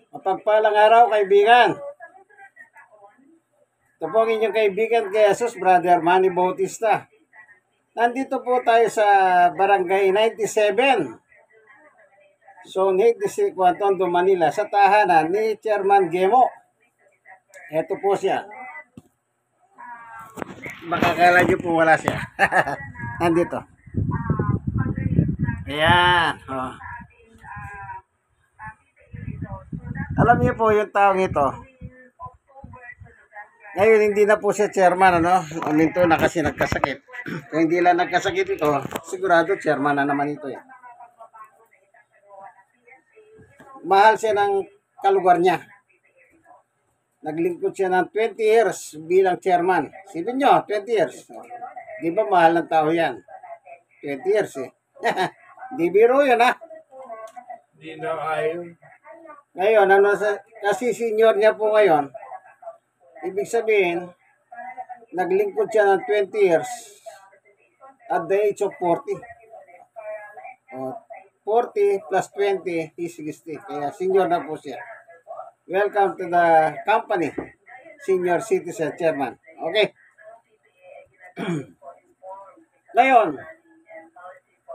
Mapagpalang araw, kaibigan. Ito po ang inyong kaibigan kay Jesus, Brother Manny Bautista. Nandito po tayo sa Barangay 97, Zone 8, District 1, Tondo, Manila, sa tahanan ni Chairman Gemo. Ito po siya. Makakala nyo po wala siya. Nandito. Ayan. Oh. Alam niyo po yung taong ito. Ngayon, hindi na po siya chairman, ano? Uminto na kasi nagkasakit. Kung hindi lang nagkasakit ito, sigurado chairman na naman ito. Eh. Mahal siya ng kalugar niya. Naglingkod siya ng 20 years bilang chairman. Sipin nyo, 20 years. Di ba mahal ng tao yan? 20 years eh. Di biro yun ha. Di na ayaw. Ngayon, kasi senior niya po ngayon, ibig sabihin, naglingkod siya ng 20 years at the age of 40. 40 plus 20 is 60. Kaya senior na po siya. Welcome to the company, Senior Citizen Chairman. Okay. Ngayon,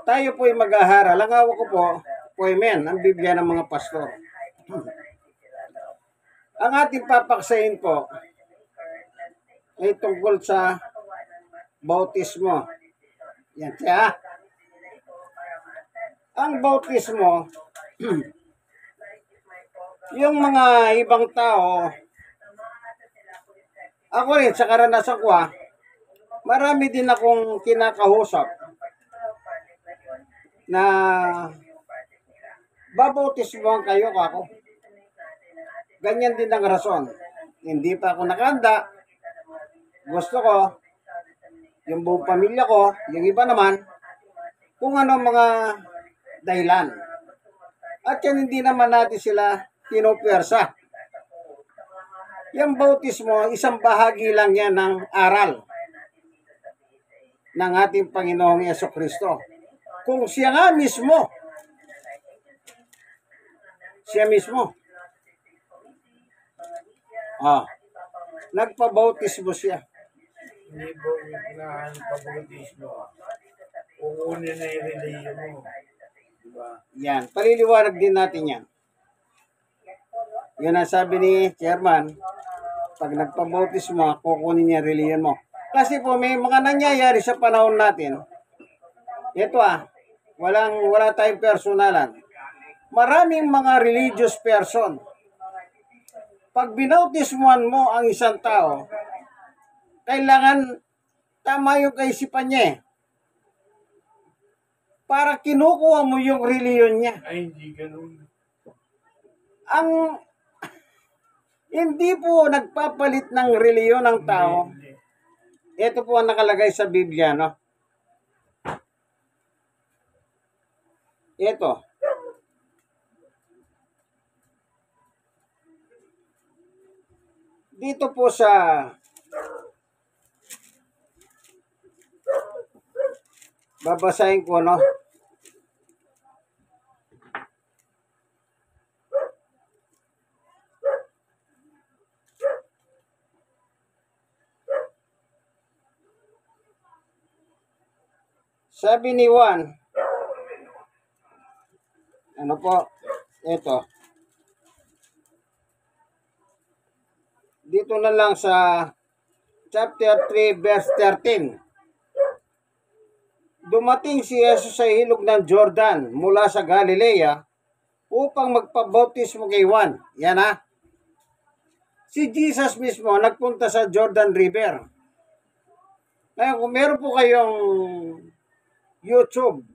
tayo po'y mag-aharal. Ang hawak ko po, poemen, ang Biblia ng mga pastor. Ang ating papaksayin po ay tungkol sa bautismo. Yan siya. Ang bautismo, yung mga ibang tao, ako rin sa karanasan ko marami din akong kinakausap na babautismohan kayo kako. Ganyan din ang rason. Hindi pa ako nakahanda. Gusto ko, yung buong pamilya ko, yung iba naman, kung ano mga dahilan. At yan hindi naman natin sila pinupwersa. Yung bautismo, isang bahagi lang yan ng aral ng ating Panginoong Yesukristo. Kung siya nga mismo, nagpabautismo siya. Hindi po na pag-bautismo. Uunin na yung religion mo. Diba? Yan. Paliliwanag din natin yan. Yun ang sabi ni Chairman, pag nagpabautismo, kukunin niya religion mo. Kasi po may mga nangyayari sa panahon natin. Ito wala tayong personalan. Maraming mga religious person. Pag binautismuhan mo ang isang tao, kailangan tama yung kaisipan niya eh. Para kinukuha mo yung reliyon niya. Ay, hindi ganun. Hindi po nagpapalit ng reliyon ng tao. Hindi. Ito po ang nakalagay sa Biblia, no? Ito. Dito po sa babasahin ko, no? Sabi ni Juan, ano po, ito. Dito na lang sa chapter 3, verse 13. Dumating si Jesus sa ilog ng Jordan mula sa Galilea upang magpabautismo kay Juan. Yan Si Jesus mismo nagpunta sa Jordan River. Ngayon, kung meron po kayong YouTube,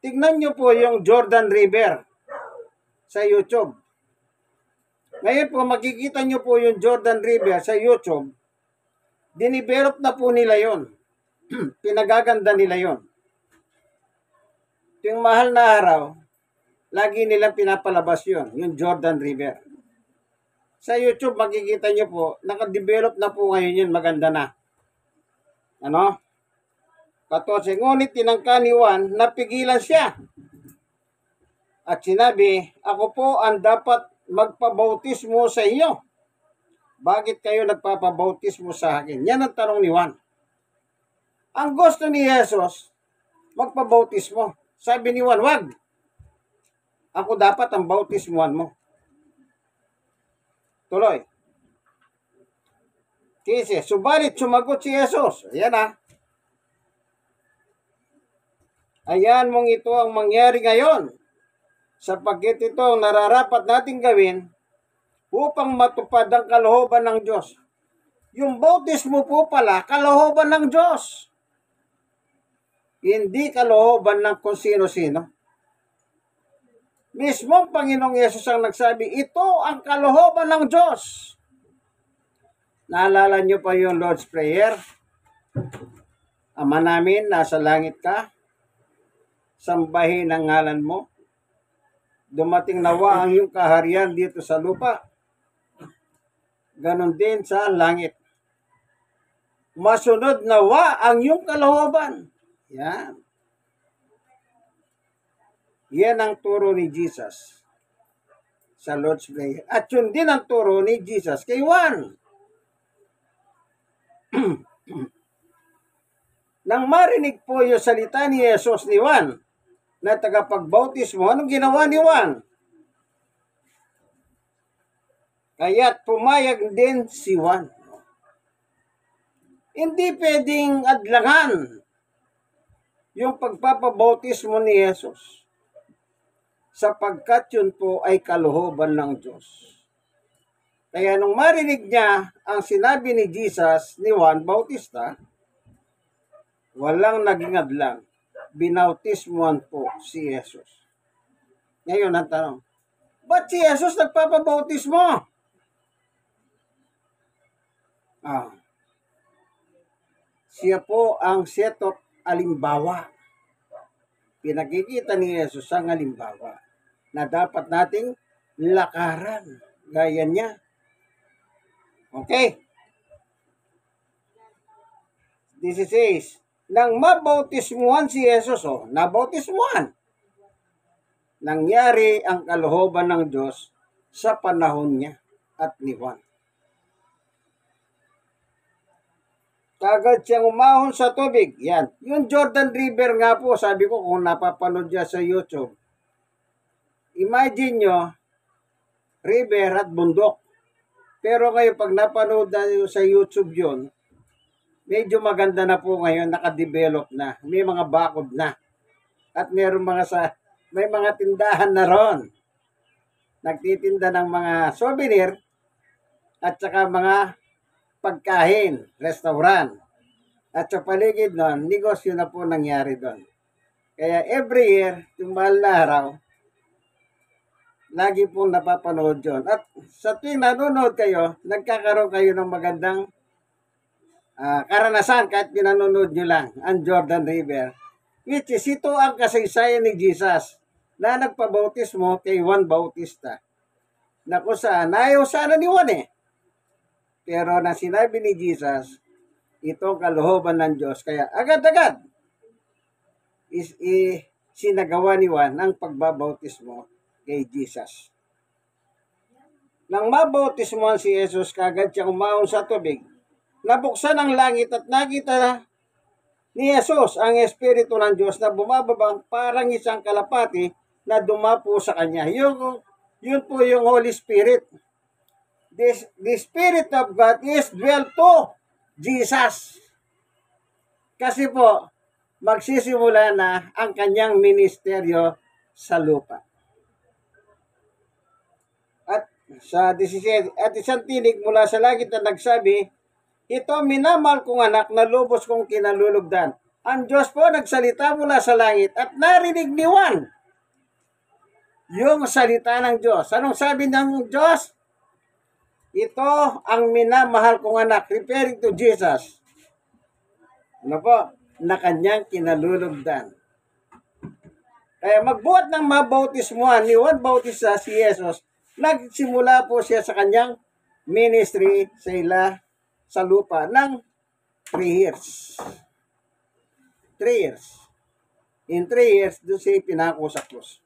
tignan nyo po yung Jordan River sa YouTube. Ngayon po, makikita nyo po yung Jordan River sa YouTube. Dinivelop na po nila yon. Pinagaganda nila yon. Yung mahal na araw, lagi nilang pinapalabas yon, yung Jordan River. Sa YouTube, makikita nyo po, nakadevelop na po ngayon yun, maganda na. Ano? 14, ngunit tinangka ni Juan, napigilan siya. At sinabi, ako po ang dapat magpabautismo sa inyo. Bakit kayo nagpapabautismo sa akin? Yan ang tanong ni Juan. Ang gusto ni Jesus, magpabautismo. Sabi ni Juan, wag. Ako dapat ang bautismuhan mo. Tuloy. Kasi, subalit sumagot si Jesus. Ayan ah. Ayan mong ito ang mangyari ngayon. Sapagkat ito ang nararapat nating gawin upang matupad ang kalooban ng Diyos. Yung bautismo po pala, kalooban ng Diyos. Hindi kalooban ng kung sino-sino. Mismong Panginoong Yesus ang nagsabi, ito ang kalooban ng Diyos. Naalala niyo pa yung Lord's Prayer? Ama namin, nasa langit ka, sambahin ang ngalan mo. Dumating nawa ang iyong kaharian dito sa lupa. Ganon din sa langit. Masunod nawa ang iyong kalooban. Yan. Yan ang turo ni Jesus sa Lord's Prayer. At yun din ang turo ni Jesus kay Juan. Nang marinig po yung salita ni Jesus ni Juan na tagapagbautismo, anong ginawa ni Juan? Kaya't pumayag din si Juan. Hindi pwedeng adlangan yung pagpapabautismo ni Jesus, sapagkat yun po ay kalooban ng Diyos. Kaya nung marinig niya ang sinabi ni Jesus ni Juan Bautista, walang naging adlang. Binautismuhan po si Jesus. Ngayon ang tanong, ba't si Jesus nagpapabautismo? Siya po ang set of alimbawa. Pinakikita ni Jesus ang alimbawa na dapat nating lakaran gaya niya. Okay. This is says, nang mabautismuhan si Jesus, nabautismuhan. Nangyari ang kalooban ng Diyos sa panahon niya at ni Juan. Kagad siyang umahon sa tubig. Yan. Yung Jordan River nga po, sabi ko kung napapanood niya sa YouTube. Imagine nyo, river at bundok. Pero ngayon, pag napanood na sa YouTube yun, medyo maganda na po ngayon, nakadevelop na. May mga bakod na. At may mga tindahan na ron. Nagtitinda ng mga souvenir at saka mga pagkain, restaurant. At sa paligid nun, negosyo na po nangyari doon. Kaya every year, yung mahal na araw, lagi pong napapanood yun. At sa tuwing nanonood kayo, nagkakaroon kayo ng magandang karanasan kahit pinanonood nyo lang ang Jordan River. Which is, ito ang kasaysayan ni Jesus na nagpabautismo kay Juan Bautista. Na kung saan, ayaw sana ni Juan eh. Pero na sinabi ni Jesus, itong kalooban ng Diyos. Kaya agad-agad sinagawa ni Juan ang pagbabautismo kay Jesus. Nang mabautismohan si Jesus, kagad siyang umahon sa tubig. Nabuksan ang langit at nakita ni Jesus ang Espiritu ng Diyos na bumababang parang isang kalapati na dumapo sa kanya. Yun po yung Holy Spirit. The Spirit of God is dwelt to Jesus. Kasi po, magsisimula na ang kanyang ministeryo sa lupa. At sa 17, at isang tinig mula sa langit na nagsabi, ito minamahal kong anak na lubos kong kinalulugdan. Ang Diyos po nagsalita mula sa langit at narinig ni Juan yung salita ng Diyos. Anong sabi ng Diyos? Ito ang minamahal kong anak, referring to Jesus. Ano po? Na kanyang kinalulugdan. Kaya magbuhat ng mabautismuhan ni Juan Bautista si Jesus, nagsimula po siya sa kanyang ministry sa lupa ng 3 years. 3 years. In 3 years, doon siya pinako sa krus.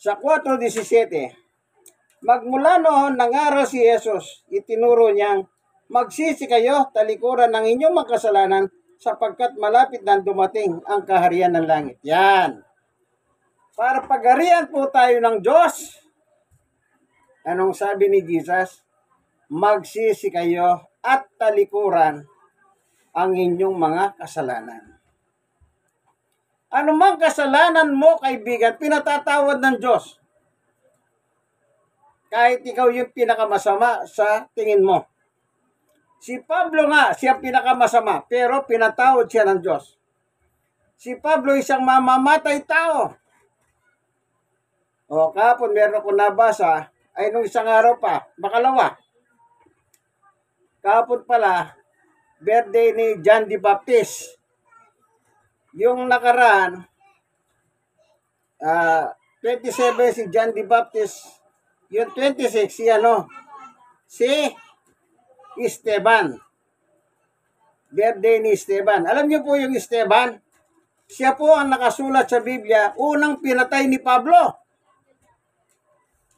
Sa 4:17, magmula noon nangaral si Jesus, itinuro niyang magsisi kayo talikuran ng inyong mga kasalanan sapagkat malapit na dumating ang kaharian ng langit. Yan. Para pagharian po tayo ng Diyos, anong sabi ni Jesus? Magsisi kayo at talikuran ang inyong mga kasalanan. Anumang kasalanan mo, kaibigan, pinatatawad ng Diyos. Kahit ikaw yung pinakamasama sa tingin mo. Si Pablo nga, siya pinakamasama, pero pinatawad siya ng Diyos. Si Pablo isang mamamatay tao. O kahapon meron ko nabasa, ay nung isang araw pa, makalawa. Kahapon pala, birthday ni John the Baptist. Yung nakaraan, 27 si John the Baptist, yung 26 si Esteban. Birthday ni Esteban. Alam niyo po yung Esteban? Siya po ang nakasulat sa Biblia, unang pinatay ni Pablo.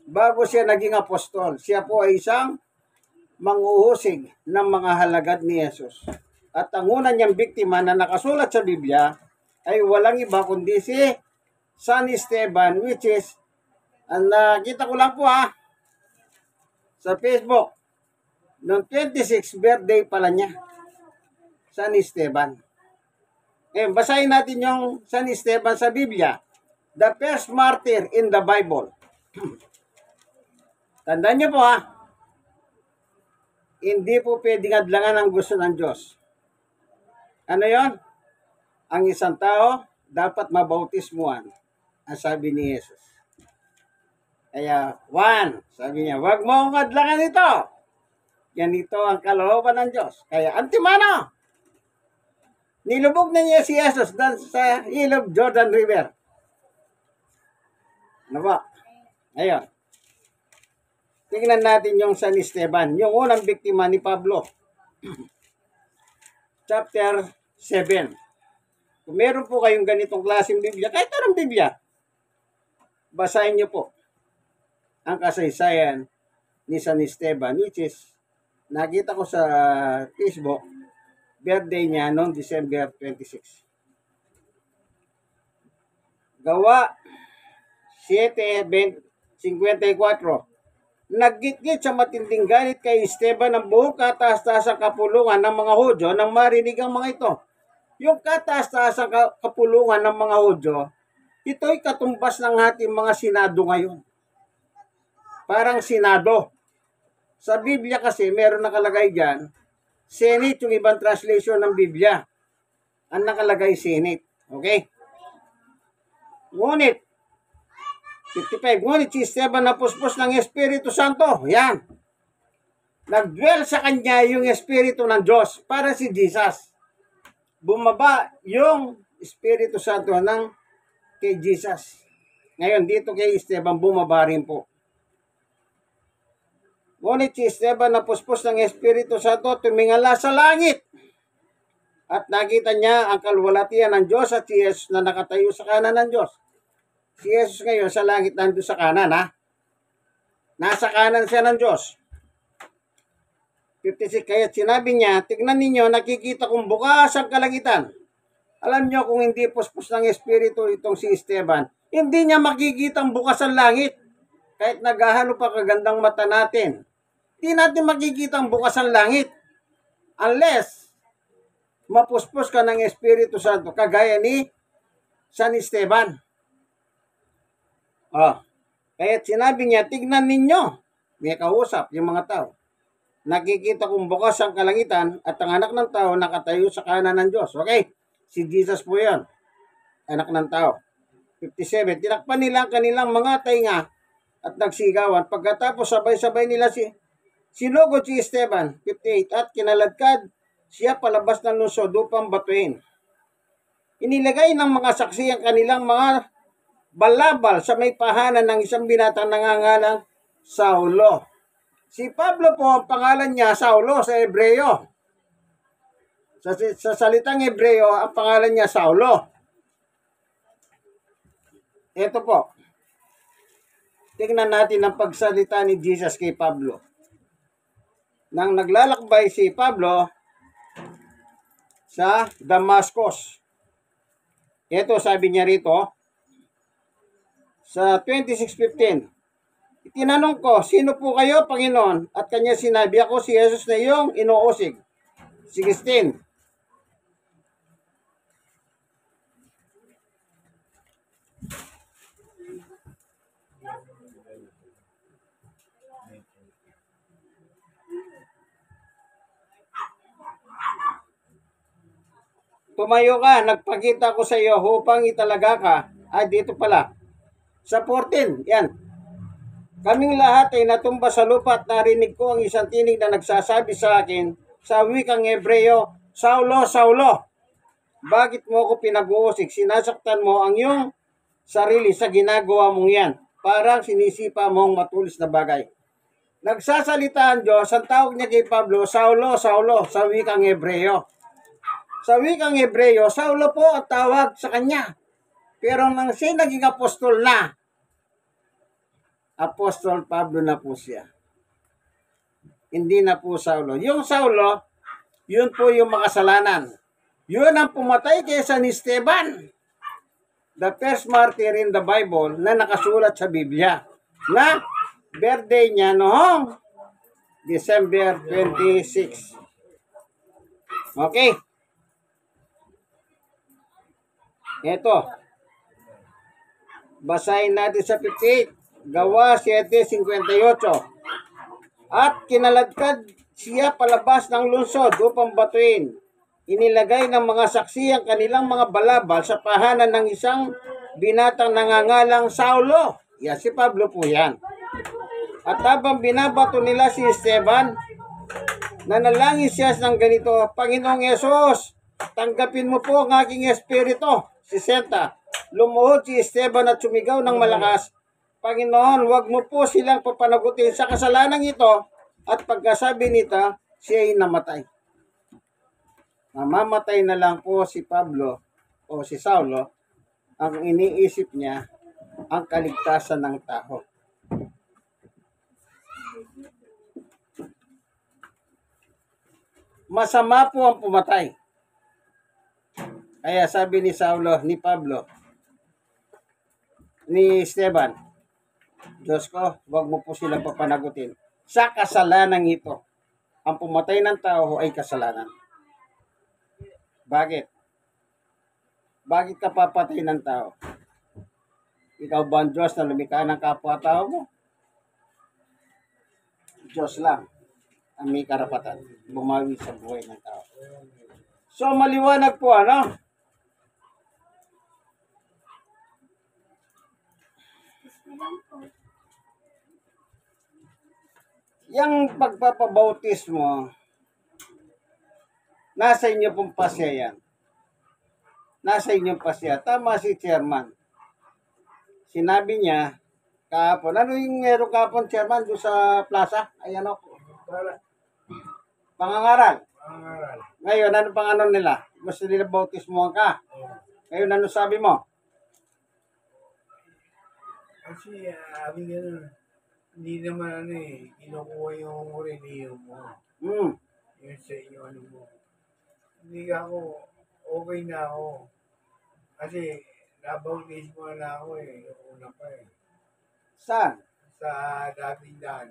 Bago siya naging apostol, siya po ay isang manguhusig ng mga halagad ni Jesus. At ang una niyang biktima na nakasulat sa Biblia ay walang iba kundi si San Esteban, which is, nakita ko lang po sa Facebook, noong 26 birthday pala niya, San Esteban. Basahin natin yung San Esteban sa Biblia, the first martyr in the Bible. Tandaan niyo po hindi po pwedeng adlangan ang gusto ng Diyos. Ano yon? Ang isang tao dapat mabautismuhan, ang sabi ni Jesus. Kaya, sabi niya, wag mo akong adlangan ito. Ganito ang kalooban ng Diyos. Kaya, antimano! Nilubog na niya si Jesus sa ilog Jordan River. Ano ba? Ayun. Tingnan natin yung San Esteban, yung unang biktima ni Pablo. Chapter 7. Kung meron po kayong ganitong klaseng Biblia, kahit anong Biblia, basahin niyo po ang kasaysayan ni San Esteban, which is, nakita ko sa Facebook, birthday niya noong December 26. Gawa 7:54. Naggitgit sa matinding galit kay Esteban ang buong kataas-taasang kapulungan ng mga Hudyo nang marinig ang mga ito. Yung kataas-taasang kapulungan ng mga Hudyo, ito'y katumbas ng ating mga senado ngayon. Parang senado. Sa Biblia kasi, meron nakalagay dyan, Senate, yung ibang translation ng Biblia. Ang nakalagay Senate. Okay? Ngunit, 55. Ngunit si Esteban napuspos ng Espiritu Santo. Yan. Nagdwell sa kanya yung Espiritu ng Diyos para si Jesus. Bumaba yung Espiritu Santo ng kay Jesus. Ngayon, dito kay Esteban, bumaba rin po. Ngunit si Esteban napuspos ng Espiritu Santo, tumingala sa langit. At nakita niya ang kalwalatian ng Diyos at si Jesus na nakatayo sa kanan ng Diyos. Si Jesus ngayon sa langit nandun sa kanan, Nasa kanan siya ng Diyos. 56, kaya sinabi niya, tignan ninyo, nakikita kong bukas ang kalangitan. Alam niyo kung hindi puspos ng Espiritu itong si Esteban, hindi niya makikita ang bukas ang langit. Kahit naghahalo pa kagandang mata natin, hindi natin makikita ang bukas ang langit. Unless, mapuspos ka ng Espiritu Santo, kagaya ni San Esteban. Kaya sinabi niya, tignan ninyo, may kausap yung mga tao. Nakikita kong bukas ang kalangitan at ang anak ng tao nakatayo sa kanan ng Diyos. Okay? Si Jesus po yan. Anak ng tao. 57. Tinakpan nila ang kanilang mga tainga at nagsigawan. Pagkatapos sabay-sabay nila sinugod si Esteban. 58. At kinaladkad siya palabas ng lungsod upang batuin. Inilagay ng mga saksi ang kanilang mga balabal sa may pahanan ng isang binatang nangangalang Saulo. Si Pablo po, ang pangalan niya Saulo sa Hebreo. Sa salitang Hebreo, ang pangalan niya Saulo. Ito po. tingnan natin ang pagsalita ni Jesus kay Pablo. Nang naglalakbay si Pablo sa Damascus. Ito sabi niya rito sa 26:15. Itinanong ko, sino po kayo, Panginoon? At kanya sinabi, ako si Jesus na iyong inuusig. 16. Tumayo ka, nagpakita ko sa iyo upang italaga ka. Dito pala. Sa 14, yan. Kaming lahat ay natumba sa lupa at narinig ko ang isang tinig na nagsasabi sa akin sa wikang Hebreo, Saulo, Saulo, bakit mo ako pinag-uusig? Sinasaktan mo ang iyong sarili sa ginagawa mong yan. Parang sinisipa mong matulis na bagay. Nagsasalita ang Diyos, ang tawag niya kay Pablo, Saulo, Saulo, sa wikang Hebreo. Sa wikang Hebreo, Saulo po ang tawag sa kanya. Pero nang siya naging apostol na, Apostol Pablo na po siya. Hindi na po Saulo. Yung Saulo, yun po yung makasalanan. Yun ang pumatay kay San Esteban. The first martyr in the Bible na nakasulat sa Biblia. Na birthday niya noong December 26. Okay. Ito. Basahin natin sa 58. Gawa 7:58. At kinaladkad siya palabas ng lungsod upang batuin. Inilagay ng mga saksi ang kanilang mga balabal sa pahanan ng isang binatang nangangalang Saulo. Yan, si Pablo po yan. At habang binabato nila si Esteban, nanalangin siya ng ganito, Panginoong Yesus, tanggapin mo po ang aking espiritu. 60. Lumuhod si Esteban at sumigaw ng malakas, Panginoon, wag mo po silang papanagutin sa kasalanan ito. At pagkasabi nito, siya ay namatay. Mamamatay na lang po si Pablo o si Saulo. Ang iniisip niya, ang kaligtasan ng tao. Masama po ang pumatay. Kaya sabi ni Saulo, ni Pablo, ni Esteban, Diyos ko, wag mo po silang papanagutin. Sa kasalanan ito, ang pumatay ng tao ay kasalanan. Bakit? Bakit ka papatay ng tao? Ikaw ba ang Diyos na lumikha ng kapwa-tao mo? Diyos lang ang may karapatan bumawi sa buhay ng tao. So, maliwanag po, ano? Yang pagpapabautismo, nasa inyo pong pasya yan. Nasa inyong pasya. Tama si chairman. Sinabi niya, kahapon, ano yung meron kahapon, chairman, doon sa plaza? Ayan o. Pangangaral. Ngayon, ano pang ano nila? Gusto nila bautismo ka. Ngayon, ano sabi mo? Kasi, hindi naman kinukuha yung reliyon mo. Yun sa inyo, mo. Hindi ako, okay na ako. Kasi, nabautismo na ako yung una pa Saan? Sa dating daan.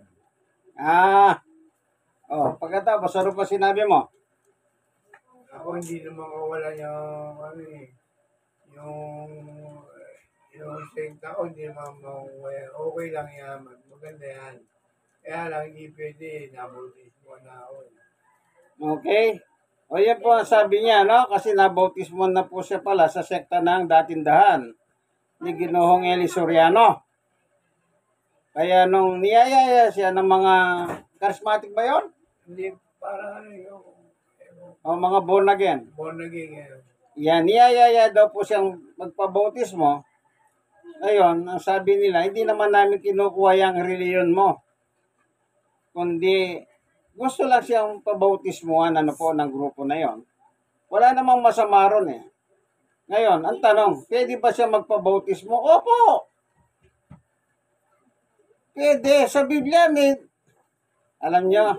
Pagkatapos, ano pa sinabi mo? Ako hindi naman kawala yung same taon, hindi naman okay lang yan. Maganda yan. Kaya lang, hindi pwede, nabautismo na ako. Okay. O yan po ang sabi niya, no? Kasi nabautismo na po siya pala sa sekta ng datindahan ni Ginoong Eli Soriano. Kaya nung niyayaya siya ng mga charismatic ba yun? Hindi, parang O mga born again. Born again yan. Yan, niyayaya daw po siyang magpabautismo. Ngayon, ang sabi nila, hindi naman namin kinukuha yung reliyon mo. Kundi, gusto lang siyang pabautismuhan ng grupo na yon. Wala namang masama ron eh. Ngayon, ang tanong, pwede ba siya magpabautismo? Opo! Pwede. Sa Biblia, may, alam nyo,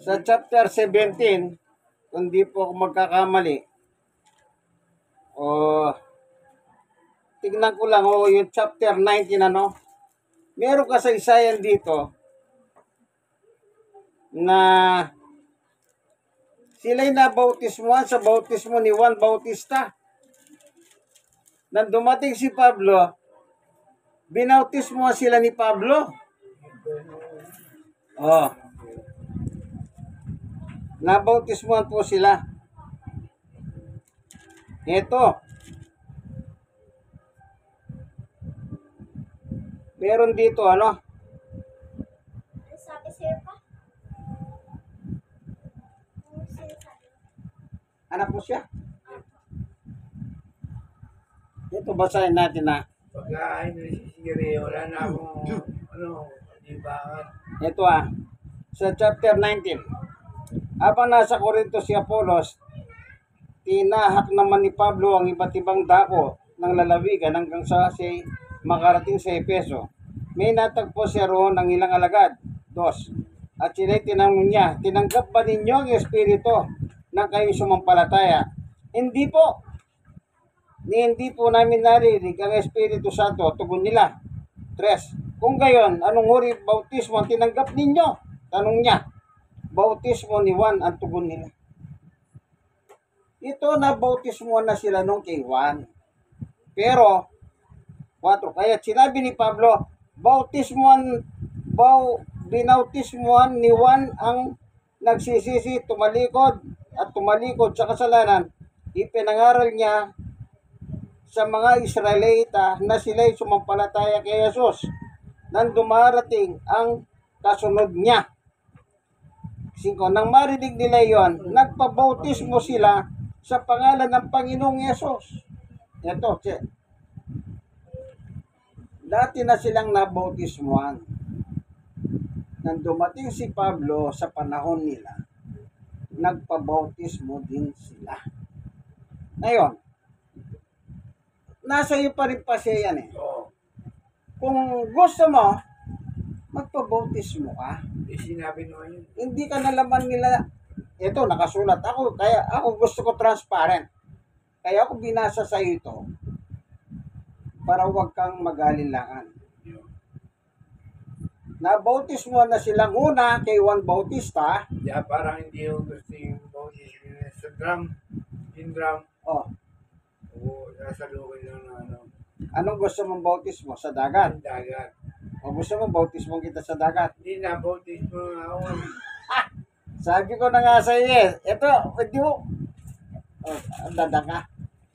sa chapter 17, kung di po ako magkakamali, o tignan ko lang, yung chapter 19, ano, meron kasaysayan dito na sila'y nabautismuhan sa bautismo ni Juan Bautista. Nang dumating si Pablo, binautismuhan sila ni Pablo. Oh, nabautismuhan po sila. Ito. Meron dito, ano? Sabi sa'yo pa? Ano sinasabi? Anak mo siya. Ito, basahin natin na. Pagka nagsisiri, wala na akong, libangan. Ito sa chapter 19. Habang nasa Corinto si Apolos, tinahak naman ni Pablo ang iba't ibang dako ng lalawigan hanggang sa makarating sa Efeso. May natagpo siya roon ng ilang alagad. 2. At sila'y tinanong niya, tinanggap ba ninyo ang Espiritu na kayo sumampalataya? Hindi po. Hindi po namin narinig ang Espiritu Santo, tugon nila. 3. Kung gayon, anong uri bautismo ang tinanggap ninyo? Tanong niya. Bautismo ni Juan ang tugon nila. Ito na bautismo na sila nung kay Juan. Pero, 4. Kaya sinabi ni Pablo, binautismuhan ni Juan ang nagsisisi, tumalikod sa kasalanan. Ipinangaral niya sa mga Israelita na sila'y sumampalataya kay Jesus nang dumarating ang kasunod niya. 5. Nang marinig nila yon, nagpabautismo sila sa pangalan ng Panginoong Jesus. Ito, dati na silang nabautismuhan. Nang dumating si Pablo sa panahon nila, nagpabautismo din sila. Ngayon, nasa iyo pa rin pa siya yan eh. Oo. Kung gusto mo, magpabautismo ka. Sinabi naman yun. Hindi ka nalaman nila. Ito, nakasulat. Ako gusto ko transparent. Kaya ako binasa sa iyo ito para huwag kang mag-alinlangan. Nabautismo na silang una kay Juan Bautista. Kaya parang hindi yung gusto yung bautismo sa drum. Yung drum. Oh, Oo, nasa loob lang na anong gusto mong bautismo? Sa dagat? ang dagat. O gusto mong bautismo kita sa dagat? Hindi na, bautismo nga ako. Sabi ko na nga sa iyo eh. Ito, hindi mo. Oh, ang dadaka.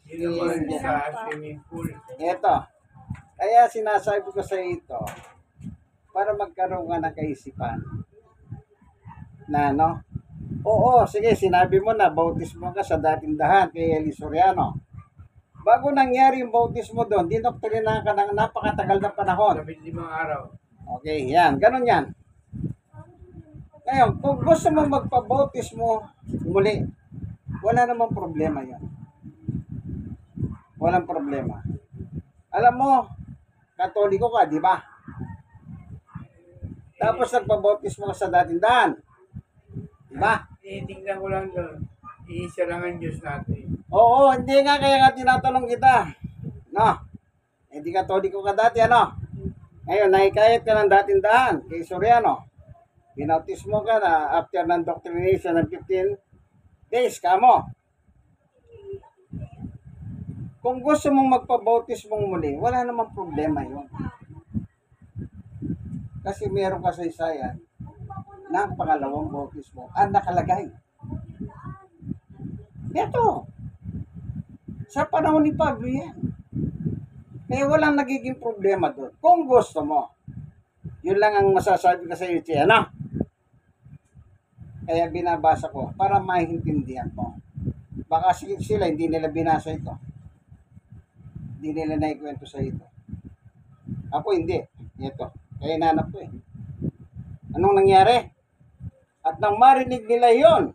Yun naman sa swimming pool. Ito. Kaya sinasabi ko sa iyo ito para magkaroon ka ng kaisipan. Na, no? Oo, sige, sinabi mo na, bautismo ka sa dating dahan kay Eli Soriano. Bago nangyari yung bautismo doon, dinoktrina ka ng napakatagal na panahon. 15 araw. Okay, yan. Ganon yan. Ngayon, kung gusto mo magpabautismo muli, wala namang problema yan. Walang problema. Alam mo, Katoliko ka, di ba? Tapos nagpabautismo ka sa dating daan. Di ba? Tinitingnan ko lang doon. Iisa lang ang Diyos natin. Oo, hindi nga, kaya nga tinatanong kita. No? Hindi Katoliko ka dati, ano? Ngayon, naikayat ka ng dating daan kay Soriano. Binautismo ka na after ng doctrination ng 15 days ka mo. Kung gusto mong magpabautismo muli, wala namang problema yun. Kasi meron kasaysayan ng pangalawang bautismo ang nakalagay. Ito. Sa panahon ni Pablo yan. Kaya walang nagiging problema doon. Kung gusto mo. Yun lang ang masasabi ko sa iyo, Tia. Ano? Kaya binabasa ko para maintindihan mo. Baka sila hindi nila binasa ito. Hindi nila naikwento sa ito. Ako hindi. Ito. Kaya nanap ko eh. Anong nangyari? At nang marinig nila yon,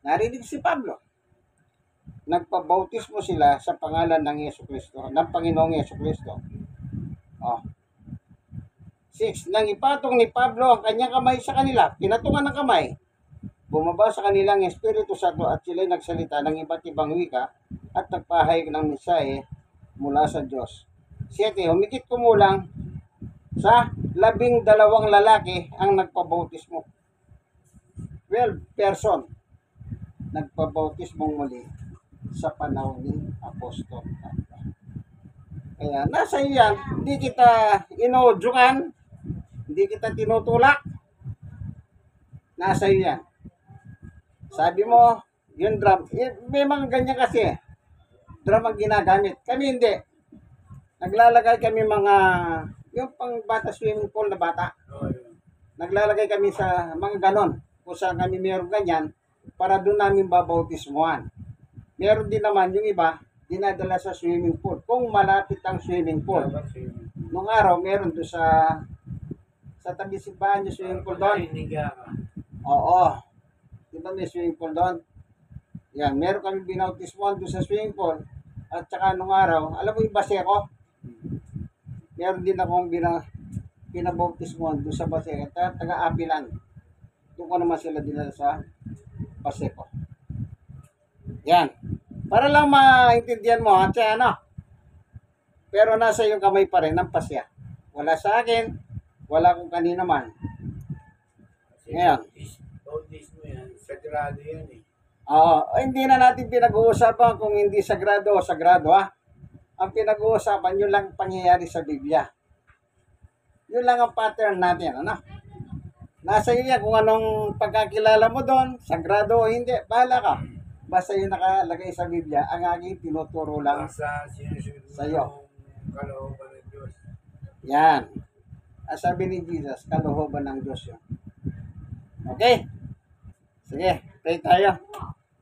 narinig si Pablo. Nagpabautismo sila sa pangalan ng Yesu Kristo, ng Panginoong Yesu Kristo. 6. Nang ipatong ni Pablo ang kanyang kamay sa kanila, pinatungan ng kamay, bumaba sa kanilang Espiritu Santo at sila'y nagsalita ng iba't ibang wika at nagpahayag ng mensahe mula sa Diyos. 7. Humigit kumulang sa 12 lalaki ang nagpabautismo. 12 person nagpabautismong muli sa panahon ni Apostol Pablo. Kaya nasa iyo yan, hindi kita inudyukan, hindi kita tinutulak. Nasa iyo yan. Sabi mo, yung drum, may mga ganyan kasi, drum ang ginagamit. Kami hindi. Naglalagay kami mga, yung pang bata swimming pool na bata. Oo, yun. Naglalagay kami sa mga ganon. Kung saan kami meron ganyan, para doon namin babautismuhan. Meron din naman yung iba, dinadala sa swimming pool. Kung malapit ang swimming pool. Dapat yun. Nung araw, meron doon sa tabi simbahan yung swimming pool doon. Iniga ka. Oo. Di ba may swimming pool doon? Yan, meron kami binautismuhan doon sa swimming pool. At saka nung araw, alam mo yung baseko? Meron din akong pinabautismuhan doon sa baseko. Taga-apilan. Doon ko naman sila dinala sa baseko. Yan. Para lang maintindihan mo, at ano. Pero nasa iyong kamay pa rin ang pasya. Wala sa akin, wala kung kanina man. Kasi Ngayon. bautismo yan, sagrado yan eh. Oo, hindi na natin pinag-uusapan kung hindi sagrado o sagrado ha. Ang pinag-uusapan, yun lang pangyayari sa Biblia. Yun lang ang pattern natin, ano? Nasa iyo yan kung anong pagkakilala mo doon, sagrado o hindi, bahala ka. Basta yung nakalagay sa Biblia, ang aking tinuturo lang. Basta sinusunod Sa'yo. yung kalooban ng Diyos. Yan. Ang sabi ni Jesus, kalooban ng Diyos yun. Okay? Sige, pray tayo.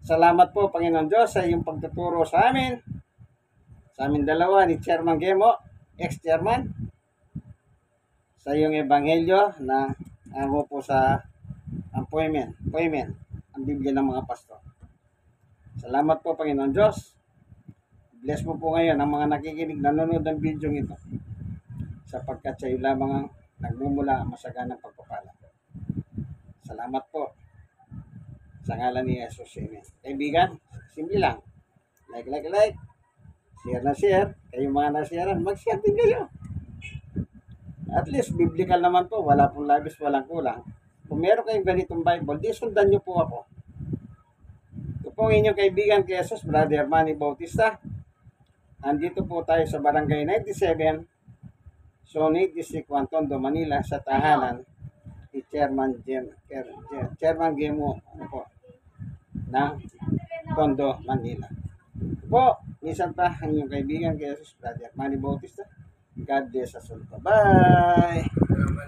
Salamat po, Panginoon Diyos, sa iyong pagtuturo sa amin. Sa amin dalawa, ni Chairman Gemo, ex-chairman. Sa iyong ebanghelyo na ako po sa appointment, ang Biblia ng mga pastor. Salamat po, Panginoon Diyos. Bless mo po ngayon ang mga nakikinig, nanonood ng video ito. Sapagkat sa iyo lamang ang nagmumula ang masaganang pagpapala. Salamat po. Sa ngalan ni Jesus. Amen. Kaibigan, simple lang. Like. Share na share. Kayong mga na-sharean, mag-share din kayo. At least, biblical naman po. Wala pong labis, walang kulang. Kung meron kayong ganitong Bible, di sundan nyo po ako. Ito po ang inyong kaibigan kay Jesus, Brother Manny Bautista. Andito po tayo sa Barangay 97, Zone 8, District 1, Tondo, Manila, sa tahanan ni Chairman Gemo ng Tondo, Manila. Ito po, minsan pa ang inyong kaibigan kay Jesus, Brother Manny Bautista. God bless us all. Bye-bye!